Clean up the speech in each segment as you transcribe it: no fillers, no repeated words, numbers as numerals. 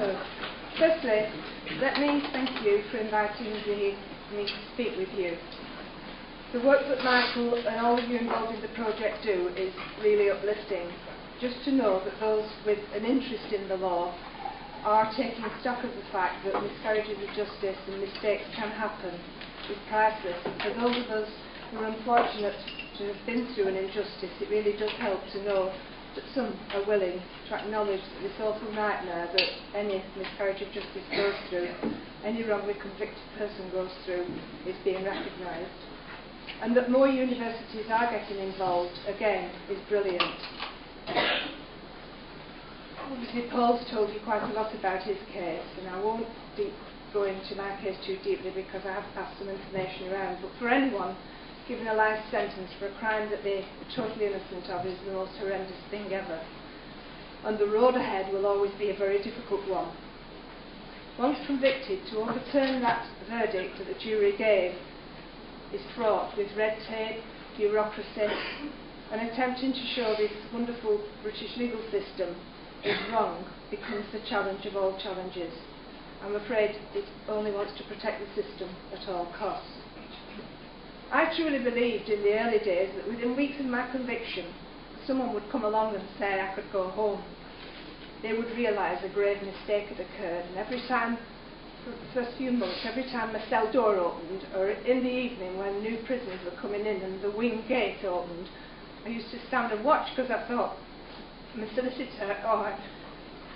So, firstly, let me thank you for inviting me to speak with you. The work that Michael and all of you involved in the project do is really uplifting. Just to know that those with an interest in the law are taking stock of the fact that miscarriages of justice and mistakes can happen is priceless. And for those of us who are unfortunate to have been through an injustice, it really does help to know that some are willing to acknowledge that this awful nightmare that any miscarriage of justice goes through, any wrongly convicted person goes through, is being recognised. And that more universities are getting involved, again, is brilliant. Obviously, Paul's told you quite a lot about his case, and I won't go into my case too deeply because I have passed some information around. But for anyone given a life sentence for a crime that they are totally innocent of is the most horrendous thing ever. And the road ahead will always be a very difficult one. Once convicted, to overturn that verdict that the jury gave is fraught with red tape, bureaucracy, and attempting to show this wonderful British legal system is wrong becomes the challenge of all challenges. I'm afraid it only wants to protect the system at all costs. I truly believed in the early days that within weeks of my conviction, someone would come along and say I could go home. They would realise a grave mistake had occurred, and every time, for the first few months, every time my cell door opened, or in the evening when new prisoners were coming in and the wing gate opened, I used to stand and watch because I thought my solicitor or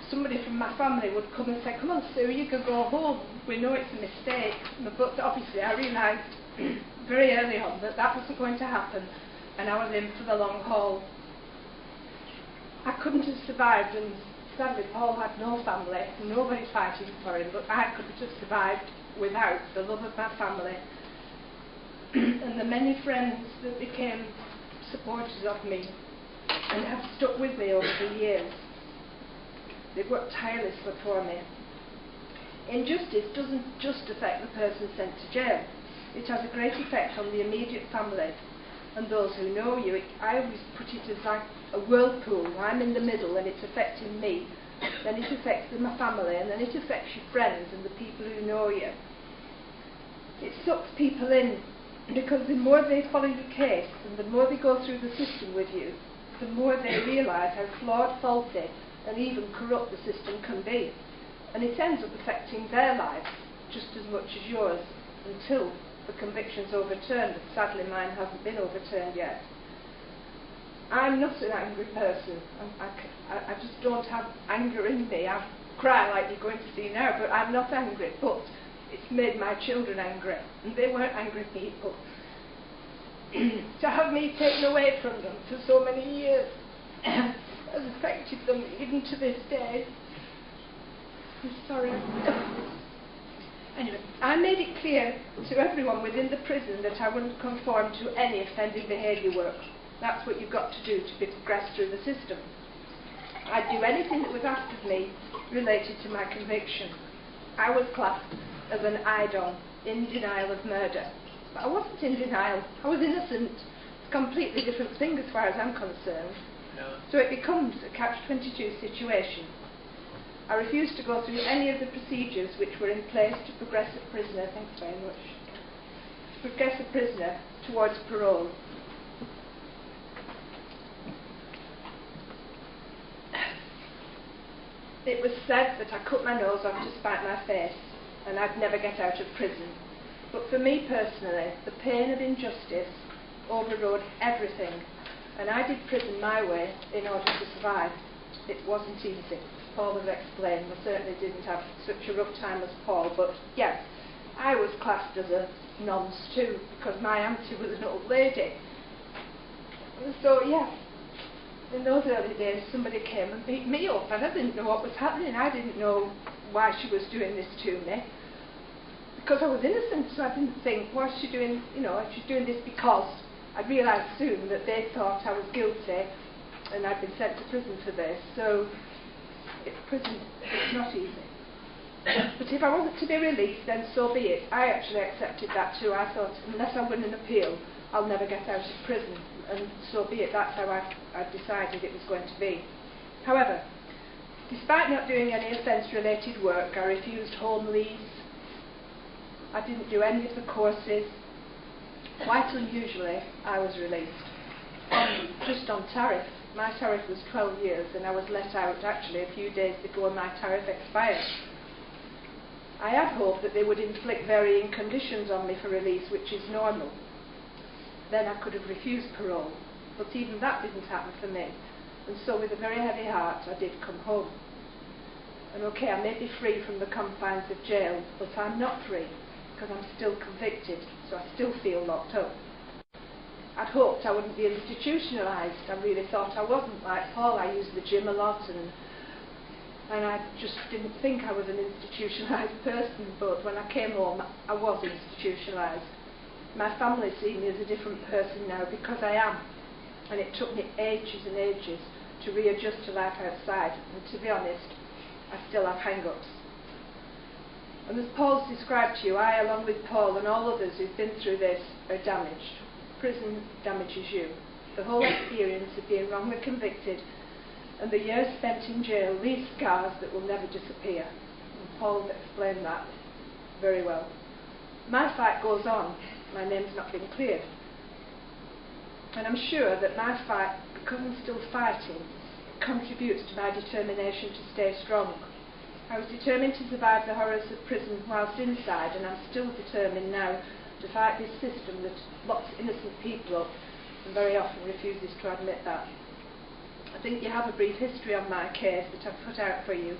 somebody from my family would come and say, "Come on, Sue, you can go home. We know it's a mistake." But obviously I realised very early on that that wasn't going to happen, and I was in for the long haul. I couldn't have survived, and sadly Paul had no family, nobody fighting for him, but I couldn't have survived without the love of my family and the many friends that became supporters of me and have stuck with me over the years. They've worked tirelessly for me. Injustice doesn't just affect the person sent to jail. It has a great effect on the immediate family and those who know you. I always put it as like a whirlpool. I'm in the middle and it's affecting me. Then it affects my family, and then it affects your friends and the people who know you. It sucks people in because the more they follow your case and the more they go through the system with you, the more they realise how flawed, faulty and even corrupt the system can be. And it ends up affecting their lives just as much as yours until the conviction's overturned, but sadly mine hasn't been overturned yet. I'm not an angry person. I just don't have anger in me. I cry like you're going to see now, but I'm not angry. But it's made my children angry, and they weren't angry people. To have me taken away from them for so many years has affected them even to this day. I'm sorry. Anyway, I made it clear to everyone within the prison that I wouldn't conform to any offending behaviour work. That's what you've got to do to progress through the system. I'd do anything that was asked of me related to my conviction. I was classed as an idol in denial of murder. But I wasn't in denial. I was innocent. It's a completely different thing as far as I'm concerned. No. So it becomes a catch-22 situation. I refused to go through any of the procedures which were in place to progress a prisoner, thanks very much, to progress a prisoner towards parole. It was said that I cut my nose off to spite my face and I'd never get out of prison. But for me personally, the pain of injustice overrode everything, and I did prison my way in order to survive. It wasn't easy. Paul has explained. I certainly didn't have such a rough time as Paul, but yes, I was classed as a nonce too, because my auntie was an old lady. And so, yeah, in those early days, somebody came and beat me up, and I didn't know what was happening. I didn't know why she was doing this to me, because I was innocent, so I didn't think, why is she doing, she's doing this because. I realised soon that they thought I was guilty, and I'd been sent to prison for this, so prison, it's not easy. But if I wasn't to be released, then so be it. I actually accepted that too. I thought, unless I win an appeal, I'll never get out of prison, and so be it. That's how I decided it was going to be. However, Despite not doing any offence-related work, I refused home leaves. I didn't do any of the courses. Quite unusually, I was released. Just on tariff. My tariff was 12 years and I was let out actually a few days before my tariff expired. I had hoped that they would inflict varying conditions on me for release, which is normal. Then I could have refused parole, but even that didn't happen for me. And so with a very heavy heart, I did come home. And okay, I may be free from the confines of jail, but I'm not free, because I'm still convicted, so I still feel locked up. I'd hoped I wouldn't be institutionalised. I really thought I wasn't. Like Paul, I used the gym a lot, and I just didn't think I was an institutionalised person, but when I came home, I was institutionalised. My family see me as a different person now, because I am. And it took me ages and ages to readjust to life outside, and to be honest, I still have hang-ups. And as Paul's described to you, I, along with Paul and all others who've been through this, are damaged. Prison damages you. The whole experience of being wrongly convicted and the years spent in jail leave scars that will never disappear. And Paul explained that very well. My fight goes on. My name's not been cleared. And I'm sure that my fight, because I'm still fighting, contributes to my determination to stay strong. I was determined to survive the horrors of prison whilst inside, and I'm still determined now to fight this system that locks innocent people up and very often refuses to admit that. I think you have a brief history on my case that I've put out for you.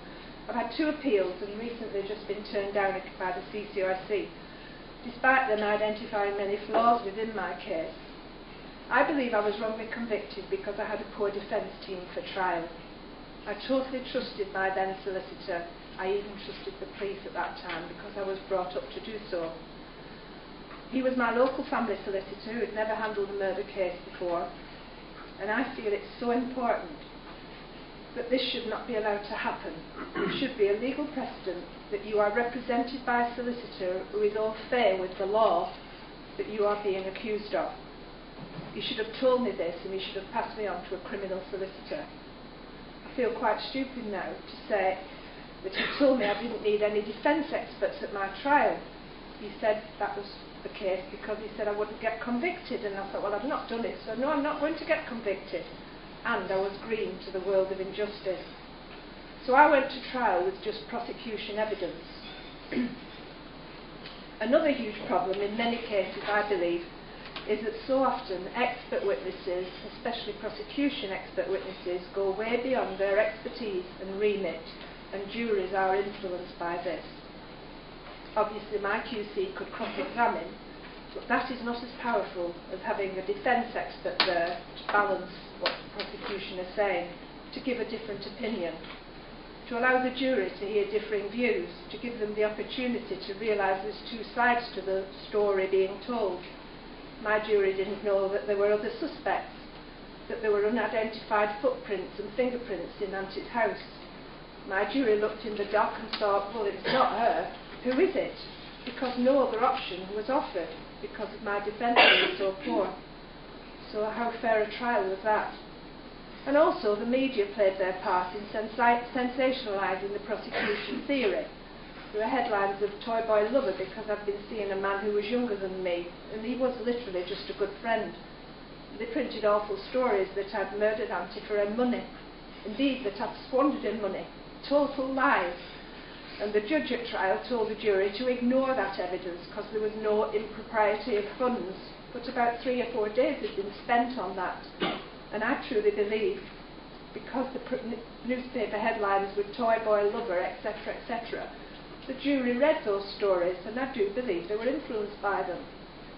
I've had 2 appeals and recently just been turned down by the CCRC, despite them identifying many flaws within my case. I believe I was wrongly convicted because I had a poor defence team for trial. I totally trusted my then solicitor. I even trusted the police at that time because I was brought up to do so. He was my local family solicitor who had never handled a murder case before, and I feel it's so important that this should not be allowed to happen. It should be a legal precedent that you are represented by a solicitor who is au fait with the law that you are being accused of. He should have told me this, and he should have passed me on to a criminal solicitor. I feel quite stupid now to say that he told me I didn't need any defence experts at my trial. He said that was the case because he said I wouldn't get convicted, and I thought, well, I've not done it, so no, I'm not going to get convicted. And I was green to the world of injustice. So I went to trial with just prosecution evidence. Another huge problem in many cases, I believe, is that so often expert witnesses, especially prosecution expert witnesses, go way beyond their expertise and remit, and juries are influenced by this. Obviously my QC could cross-examine, but that is not as powerful as having a defence expert there to balance what the prosecution is saying, to give a different opinion, to allow the jury to hear differing views, to give them the opportunity to realise there's 2 sides to the story being told. My jury didn't know that there were other suspects, that there were unidentified footprints and fingerprints in Auntie's house. My jury looked in the dock and thought, well, it's not her. Who is it? Because no other option was offered, because my defence was so poor. So how fair a trial was that? And also the media played their part in sensationalising the prosecution theory. There were headlines of toy boy lover because I'd been seeing a man who was younger than me, and he was literally just a good friend. They printed awful stories that I'd murdered Auntie for her money, indeed that I'd squandered her money. Total lies. And the judge at trial told the jury to ignore that evidence because there was no impropriety of funds, but about 3 or 4 days had been spent on that. And I truly believe, because the newspaper headlines were toy boy lover, etc., etc., the jury read those stories, and I do believe they were influenced by them.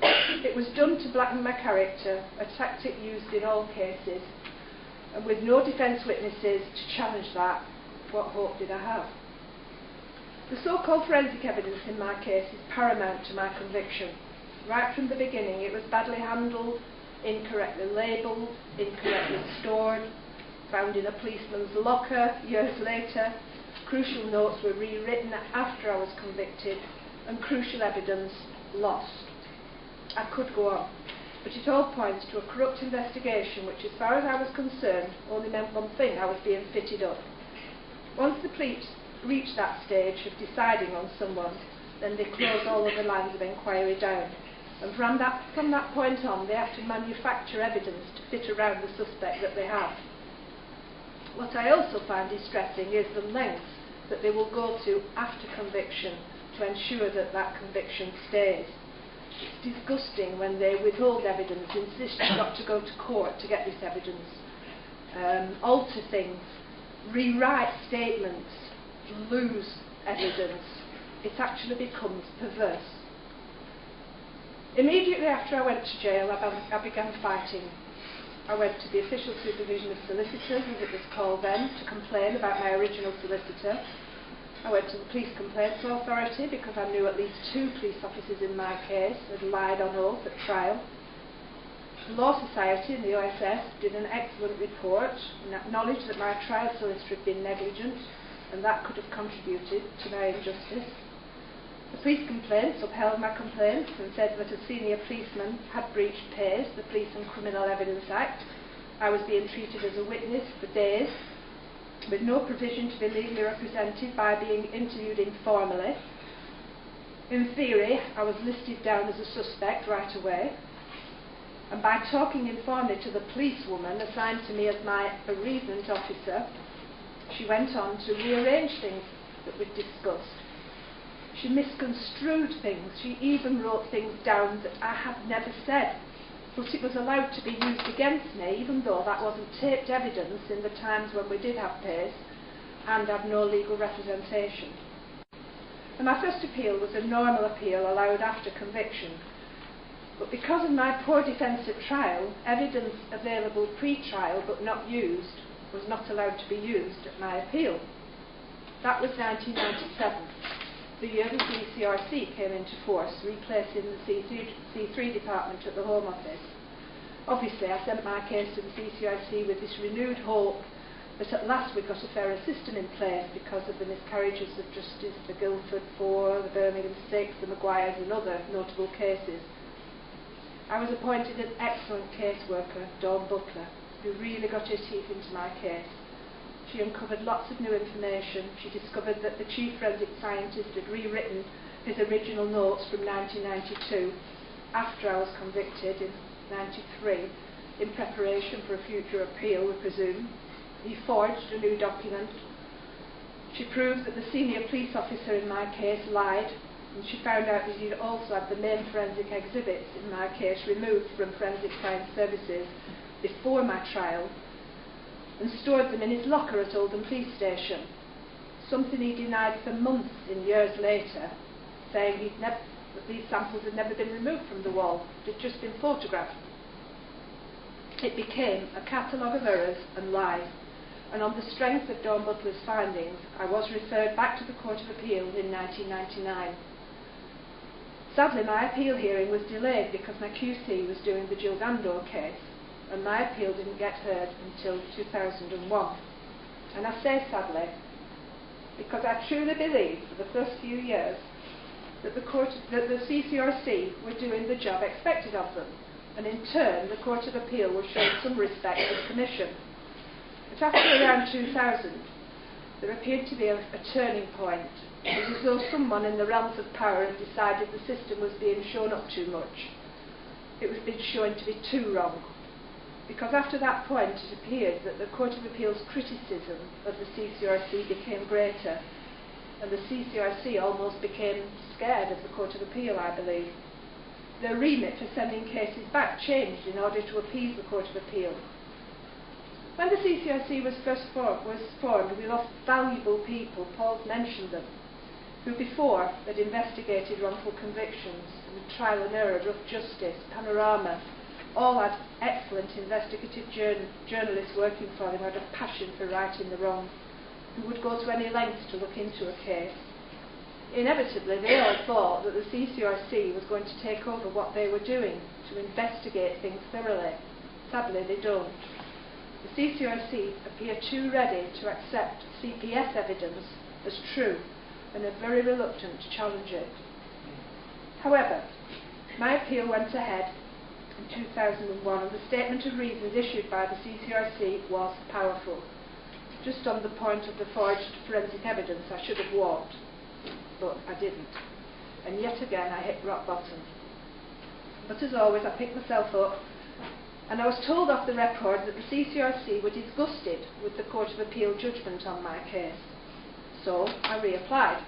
It was done to blacken my character, a tactic used in all cases, and with no defence witnesses to challenge that, what hope did I have? The so-called forensic evidence in my case is paramount to my conviction. Right from the beginning, it was badly handled, incorrectly labelled, incorrectly stored, found in a policeman's locker years later. Crucial notes were rewritten after I was convicted, and crucial evidence lost. I could go on, but it all points to a corrupt investigation which, as far as I was concerned, only meant one thing: I was being fitted up. Once the police reach that stage of deciding on someone, then they close all other lines of inquiry down. And from that point on, they have to manufacture evidence to fit around the suspect that they have. What I also find distressing is the lengths that they will go to after conviction to ensure that that conviction stays. It's disgusting when they withhold evidence, insist you've got to go to court to get this evidence, alter things, rewrite statements, lose evidence. It actually becomes perverse. Immediately after I went to jail, I began fighting. I went to the official supervision of solicitors, as it was called then, to complain about my original solicitor. I went to the Police Complaints Authority because I knew at least 2 police officers in my case had lied on oath at trial. The Law Society and the OSS did an excellent report and acknowledged that my trial solicitor had been negligent and that could have contributed to my injustice. The police complaints upheld my complaints and said that a senior policeman had breached PACE, the Police and Criminal Evidence Act. I was being treated as a witness for days, with no provision to be legally represented by being interviewed informally. In theory, I was listed down as a suspect right away, and by talking informally to the policewoman assigned to me as my bereavement officer, she went on to rearrange things that we'd discussed. She misconstrued things. She even wrote things down that I had never said, but it was allowed to be used against me, even though that wasn't taped evidence in the times when we did have PACE and had no legal representation. And my first appeal was a normal appeal allowed after conviction, but because of my poor defence at trial, evidence available pre-trial but not used was not allowed to be used at my appeal. That was 1997. The year the CCRC came into force, replacing the C3 department at the Home Office. Obviously, I sent my case to the CCRC with this renewed hope that at last we got a fairer system in place because of the miscarriages of justice, the Guildford 4, the Birmingham 6, the Maguires and other notable cases. I was appointed an excellent caseworker, Dawn Butler, who really got her teeth into my case. She uncovered lots of new information. She discovered that the chief forensic scientist had rewritten his original notes from 1992 after I was convicted in 93 in preparation for a future appeal, we presume. He forged a new document. She proved that the senior police officer in my case lied, and she found out that he'd also had the main forensic exhibits in my case removed from Forensic Science Services before my trial, and stored them in his locker at Oldham Police Station, something he denied for months and years later, saying that these samples had never been removed from the wall, they'd just been photographed. It became a catalogue of errors and lies, and on the strength of Dawn Butler's findings, I was referred back to the Court of Appeal in 1999. Sadly, my appeal hearing was delayed because my QC was doing the Jill Gandor case, and my appeal didn't get heard until 2001. And I say sadly, because I truly believe for the first few years that the CCRC were doing the job expected of them, and in turn the Court of Appeal was showing some respect for the Commission. But after around 2000, there appeared to be a turning point. It was as though someone in the realms of power had decided the system was being shown up too much. It was being shown to be too wrong. Because after that point it appeared that the Court of Appeal's criticism of the CCRC became greater, and the CCRC almost became scared of the Court of Appeal, I believe. Their remit for sending cases back changed in order to appease the Court of Appeal. When the CCRC was formed, we lost valuable people. Paul's mentioned them, who before had investigated wrongful convictions and trial and error, rough justice, panorama, all had excellent investigative journalists working for them who had a passion for righting the wrong, who would go to any lengths to look into a case. Inevitably, they all thought that the CCRC was going to take over what they were doing, to investigate things thoroughly. Sadly, they don't. The CCRC appear too ready to accept CPS evidence as true and are very reluctant to challenge it. However, my appeal went ahead in 2001, and the statement of reasons issued by the CCRC was powerful. just on the point of the forged forensic evidence, I should have walked, but I didn't. And yet again, I hit rock bottom. But as always, I picked myself up, and I was told off the record that the CCRC were disgusted with the Court of Appeal judgment on my case. So I reapplied.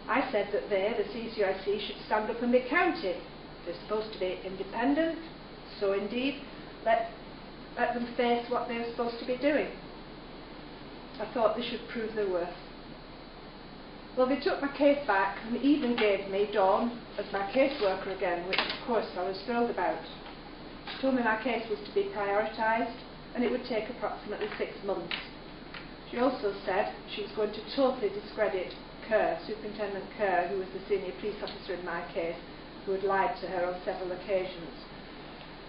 I said that they, the CCRC, should stand up and be counted. They're supposed to be independent, so indeed, let them face what they're supposed to be doing. I thought they should prove their worth. Well, they took my case back and even gave me Dawn as my caseworker again, which of course I was thrilled about. She told me my case was to be prioritised and it would take approximately 6 months. She also said she was going to totally discredit Kerr, Superintendent Kerr, who was the senior police officer in my case, who had lied to her on several occasions.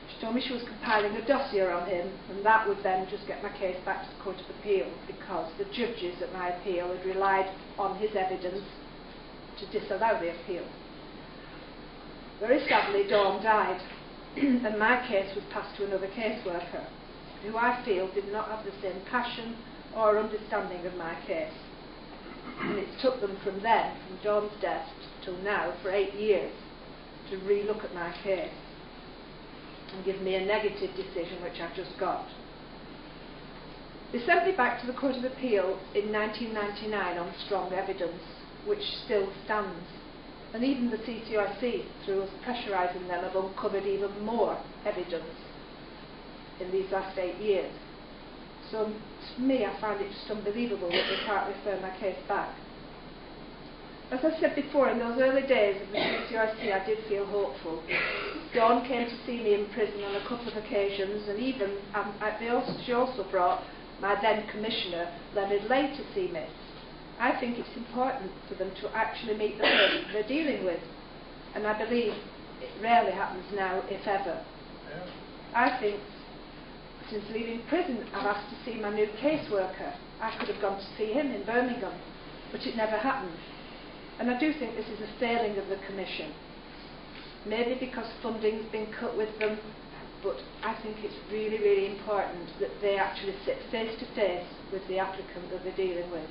She told me she was compiling a dossier on him, and that would then just get my case back to the Court of Appeal, because the judges at my appeal had relied on his evidence to disallow the appeal. Very sadly, Dawn died, and my case was passed to another caseworker, who I feel did not have the same passion or understanding of my case. And it took them from then, from Dawn's death till now, for 8 years, to re-look at my case and give me a negative decision, which I've just got. They sent me back to the Court of Appeal in 1999 on strong evidence, which still stands. And even the CCRC, through us pressurising them, have uncovered even more evidence in these last 8 years. So to me, I find it just unbelievable that they can't refer my case back. As I said before, in those early days of the CCRC, I did feel hopeful. Dawn came to see me in prison on a couple of occasions, and even she also brought my then Commissioner, Leonard Lay, to see me. I think it's important for them to actually meet the person they're dealing with, and I believe it rarely happens now, if ever. Yeah. I think since leaving prison, I've asked to see my new caseworker. I could have gone to see him in Birmingham, but it never happened. And I do think this is a failing of the Commission. Maybe because funding's been cut with them, but I think it's really, really important that they actually sit face to face with the applicant that they're dealing with.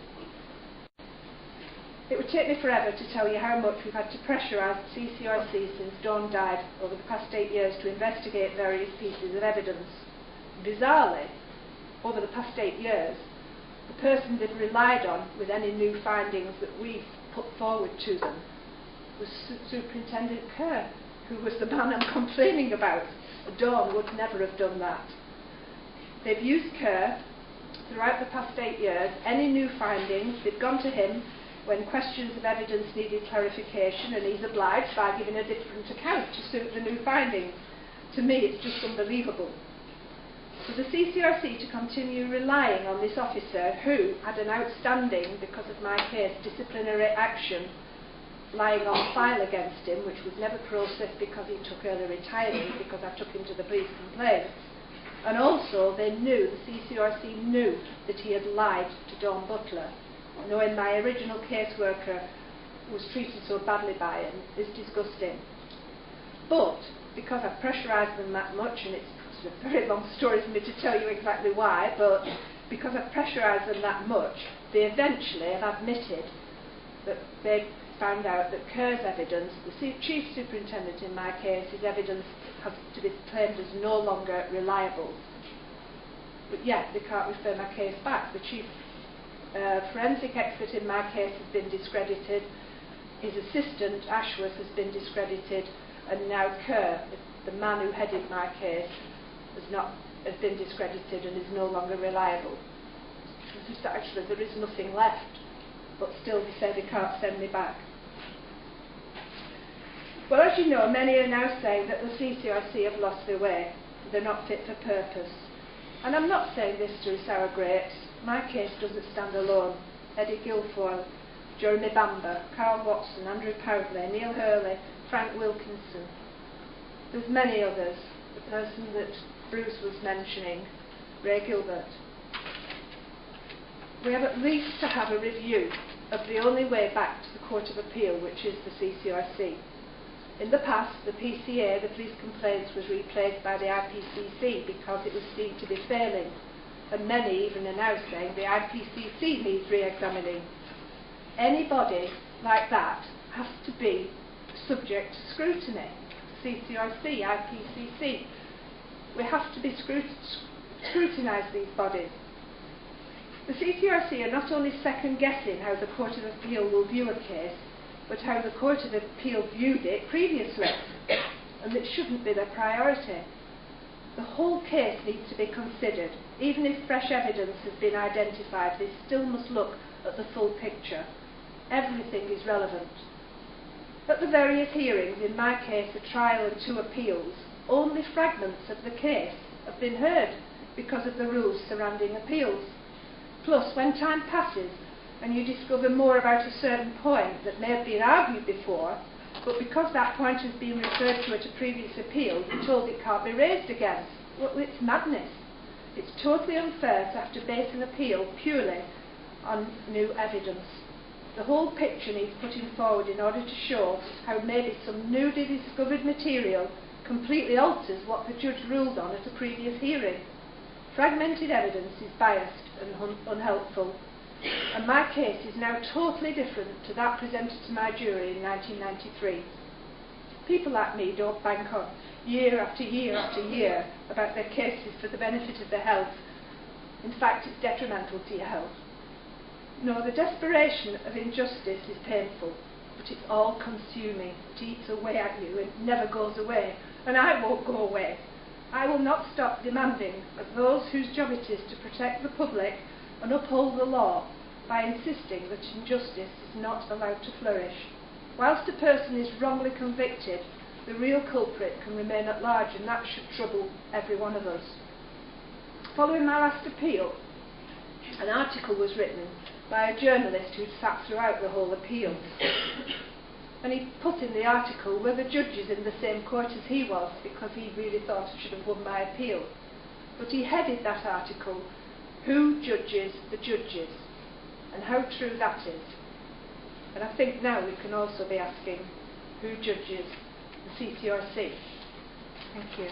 It would take me forever to tell you how much we've had to pressurise the CCRC since Dawn died over the past 8 years to investigate various pieces of evidence. Bizarrely, over the past 8 years, the person they've relied on with any new findings that we've put forward to them was Superintendent Kerr, who was the man I'm complaining about. Dawn would never have done that. They've used Kerr throughout the past 8 years. Any new findings, they've gone to him when questions of evidence needed clarification, and he's obliged by giving a different account to suit the new findings. To me, it's just unbelievable. For the CCRC to continue relying on this officer who had an outstanding, because of my case, disciplinary action lying on file against him, which was never processed because he took early retirement, because I took him to the police complaints. And also, they knew, the CCRC knew that he had lied to Dawn Butler, knowing my original caseworker was treated so badly by him, is disgusting. But, because I've pressurised them that much, and it's a very long story for me to tell you exactly why, but because I've pressurised them that much, they eventually have admitted that they found out that Kerr's evidence, the Chief Superintendent in my case, his evidence has to be claimed as no longer reliable. But yet, they can't refer my case back. The Chief Forensic expert in my case has been discredited, his assistant, Ashworth, has been discredited, and now Kerr, the man who headed my case, has been discredited and is no longer reliable. Actually, there is nothing left, but still they say they can't send me back. Well, as you know, many are now saying that the CCRC have lost their way. They're not fit for purpose. And I'm not saying this to sour grapes. My case doesn't stand alone. Eddie Guilfoyle, Jeremy Bamber, Carl Watson, Andrew Powdley, Neil Hurley, Frank Wilkinson. There's many others. The person that Bruce was mentioning, Ray Gilbert. We have at least to have a review of the only way back to the Court of Appeal, which is the CCRC. In the past, the PCA, the police complaints, was replaced by the IPCC because it was seen to be failing. and many even are now saying the IPCC needs re-examining. Any body like that has to be subject to scrutiny. CCRC, IPCC. We have to be scrutinise these bodies. The CCRC are not only second-guessing how the Court of Appeal will view a case, but how the Court of Appeal viewed it previously, and it shouldn't be their priority. The whole case needs to be considered. Even if fresh evidence has been identified, they still must look at the full picture. Everything is relevant. At the various hearings, in my case a trial and 2 appeals, only fragments of the case have been heard because of the rules surrounding appeals. Plus, when time passes and you discover more about a certain point that may have been argued before, but because that point has been referred to at a previous appeal, you're told it can't be raised again. Well, it's madness. It's totally unfair to have to base an appeal purely on new evidence. The whole picture needs putting forward in order to show how maybe some newly discovered material completely alters what the judge ruled on at a previous hearing. Fragmented evidence is biased and unhelpful, and my case is now totally different to that presented to my jury in 1993. People like me don't bank on year after year after year about their cases for the benefit of their health. In fact, it's detrimental to your health. No, the desperation of injustice is painful, but it's all-consuming. It eats away at you and never goes away, and I won't go away. I will not stop demanding of those whose job it is to protect the public and uphold the law by insisting that injustice is not allowed to flourish. Whilst a person is wrongly convicted, the real culprit can remain at large, and that should trouble every one of us. Following my last appeal, an article was written by a journalist who'd sat throughout the whole appeal. And he put in the article, were the judges in the same court as he was, because he really thought I should have won my appeal. But he headed that article, Who Judges the Judges? And how true that is. And I think now we can also be asking, who judges the CCRC? Thank you.